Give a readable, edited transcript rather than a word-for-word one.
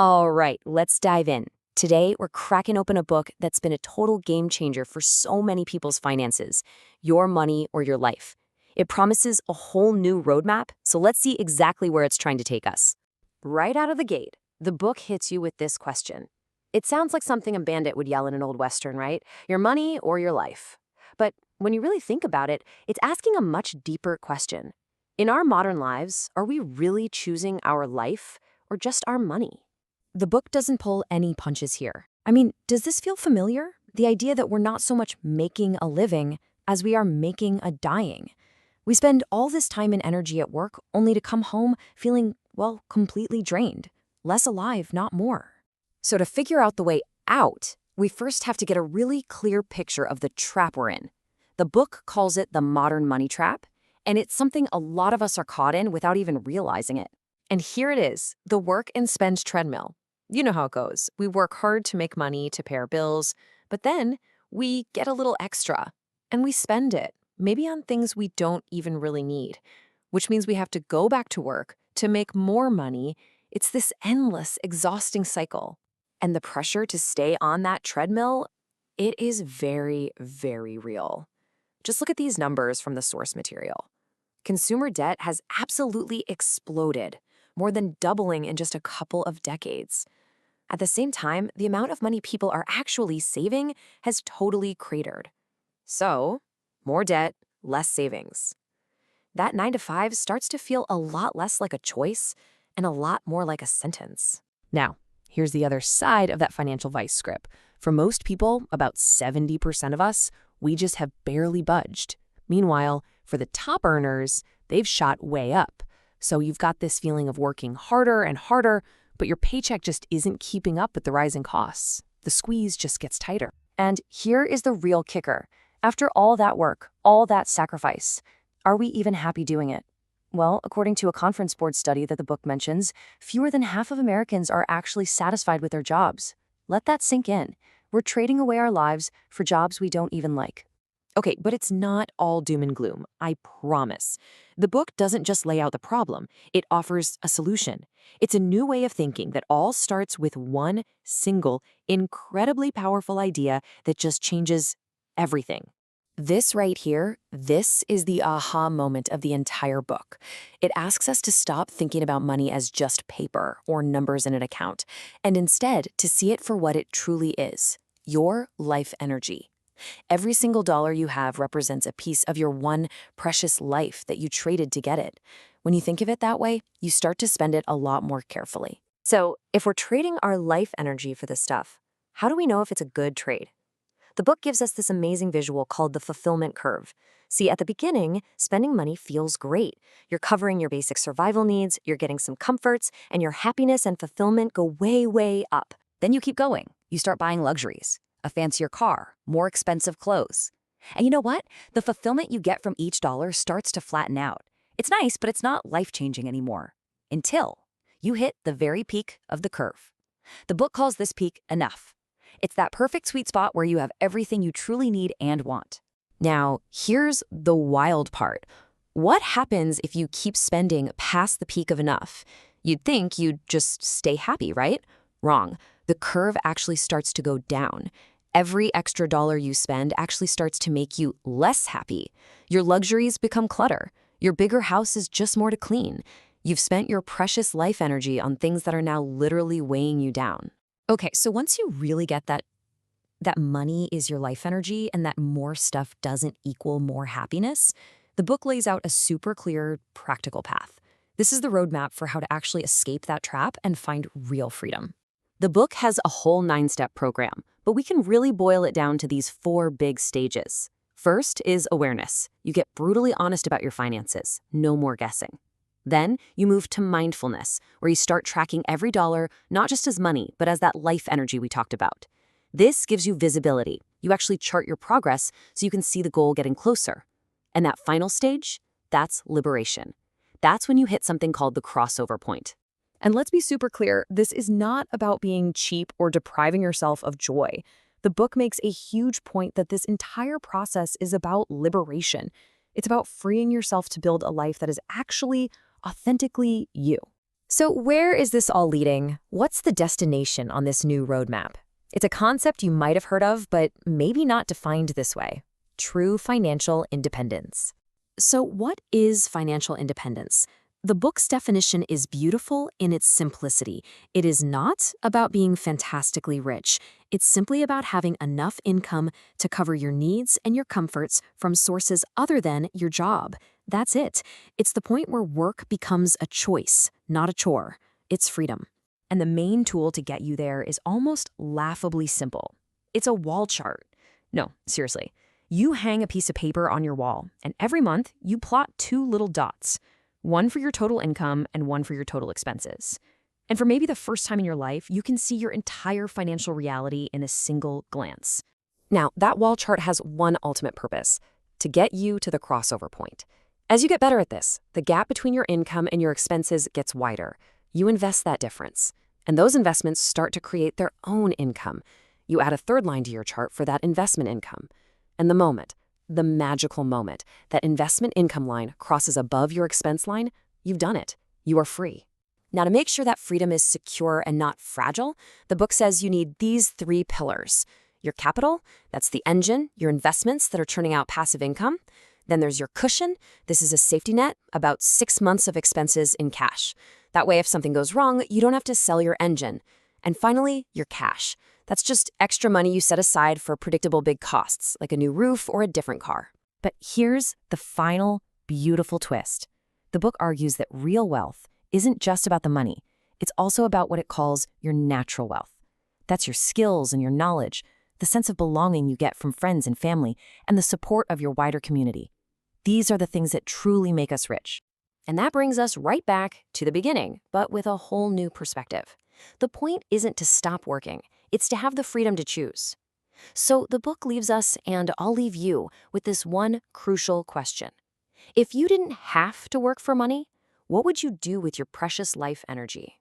All right, let's dive in. Today, we're cracking open a book that's been a total game changer for so many people's finances, Your Money or Your Life. It promises a whole new roadmap, so let's see exactly where it's trying to take us. Right out of the gate, the book hits you with this question. It sounds like something a bandit would yell in an old Western, right? Your money or your life. But when you really think about it, it's asking a much deeper question. In our modern lives, are we really choosing our life or just our money? The book doesn't pull any punches here. I mean, does this feel familiar? The idea that we're not so much making a living as we are making a dying. We spend all this time and energy at work only to come home feeling, well, completely drained. Less alive, not more. So to figure out the way out, we first have to get a really clear picture of the trap we're in. The book calls it the modern money trap, and it's something a lot of us are caught in without even realizing it. And here it is, the work and spend treadmill. You know how it goes. We work hard to make money to pay our bills, but then we get a little extra and we spend it, maybe on things we don't even really need, which means we have to go back to work to make more money. It's this endless, exhausting cycle. And the pressure to stay on that treadmill, it is very, very real. Just look at these numbers from the source material. Consumer debt has absolutely exploded, more than doubling in just a couple of decades. At the same time, the amount of money people are actually saving has totally cratered. So, more debt, less savings. That 9 to 5 starts to feel a lot less like a choice and a lot more like a sentence. Now, here's the other side of that financial vice grip. For most people, about 70% of us, we just have barely budged. Meanwhile, for the top earners, they've shot way up. So you've got this feeling of working harder and harder, but your paycheck just isn't keeping up with the rising costs. The squeeze just gets tighter. And here is the real kicker. After all that work, all that sacrifice, are we even happy doing it? Well, according to a Conference Board study that the book mentions, fewer than half of Americans are actually satisfied with their jobs. Let that sink in. We're trading away our lives for jobs we don't even like. Okay, but it's not all doom and gloom, I promise. The book doesn't just lay out the problem, it offers a solution. It's a new way of thinking that all starts with one single, incredibly powerful idea that just changes everything. This right here, this is the aha moment of the entire book. It asks us to stop thinking about money as just paper or numbers in an account, and instead to see it for what it truly is, your life energy. Every single dollar you have represents a piece of your one precious life that you traded to get it. When you think of it that way, you start to spend it a lot more carefully. So, if we're trading our life energy for this stuff, how do we know if it's a good trade? The book gives us this amazing visual called the fulfillment curve. See, at the beginning, spending money feels great. You're covering your basic survival needs, you're getting some comforts, and your happiness and fulfillment go way, way up. Then you keep going. You start buying luxuries. A fancier car, more expensive clothes. And you know what? The fulfillment you get from each dollar starts to flatten out. It's nice, but it's not life-changing anymore. Until you hit the very peak of the curve. The book calls this peak enough. It's that perfect sweet spot where you have everything you truly need and want. Now, here's the wild part. What happens if you keep spending past the peak of enough? You'd think you'd just stay happy, right? Wrong. The curve actually starts to go down. Every extra dollar you spend actually starts to make you less happy. Your luxuries become clutter. Your bigger house is just more to clean. You've spent your precious life energy on things that are now literally weighing you down. Okay, so once you really get that money is your life energy and that more stuff doesn't equal more happiness, the book lays out a super clear, practical path. This is the roadmap for how to actually escape that trap and find real freedom. The book has a whole 9-step program, but we can really boil it down to these 4 big stages. First is awareness. You get brutally honest about your finances, no more guessing. Then you move to mindfulness, where you start tracking every dollar, not just as money, but as that life energy we talked about. This gives you visibility. You actually chart your progress so you can see the goal getting closer. And that final stage, that's liberation. That's when you hit something called the crossover point. And let's be super clear, this is not about being cheap or depriving yourself of joy. The book makes a huge point that this entire process is about liberation. It's about freeing yourself to build a life that is actually authentically you. So where is this all leading? What's the destination on this new roadmap? It's a concept you might have heard of, but maybe not defined this way. True financial independence. So, what is financial independence? The book's definition is beautiful in its simplicity. It is not about being fantastically rich. It's simply about having enough income to cover your needs and your comforts from sources other than your job. That's it. It's the point where work becomes a choice, not a chore. It's freedom. And the main tool to get you there is almost laughably simple. It's a wall chart. No, seriously. You hang a piece of paper on your wall, and every month you plot two little dots, one for your total income and one for your total expenses. And for maybe the first time in your life, you can see your entire financial reality in a single glance. Now, that wall chart has one ultimate purpose: to get you to the crossover point. As you get better at this, the gap between your income and your expenses gets wider. You invest that difference, and those investments start to create their own income. You add a third line to your chart for that investment income. And the magical moment, that investment income line crosses above your expense line, you've done it. You are free. Now, to make sure that freedom is secure and not fragile, the book says you need these three pillars. Your capital, that's the engine, your investments that are churning out passive income. Then there's your cushion. This is a safety net, about 6 months of expenses in cash. That way, if something goes wrong, you don't have to sell your engine. And finally, your cash. That's just extra money you set aside for predictable big costs, like a new roof or a different car. But here's the final beautiful twist. The book argues that real wealth isn't just about the money. It's also about what it calls your natural wealth. That's your skills and your knowledge, the sense of belonging you get from friends and family, and the support of your wider community. These are the things that truly make us rich. And that brings us right back to the beginning, but with a whole new perspective. The point isn't to stop working. It's to have the freedom to choose. So the book leaves us, and I'll leave you, with this one crucial question. If you didn't have to work for money, what would you do with your precious life energy?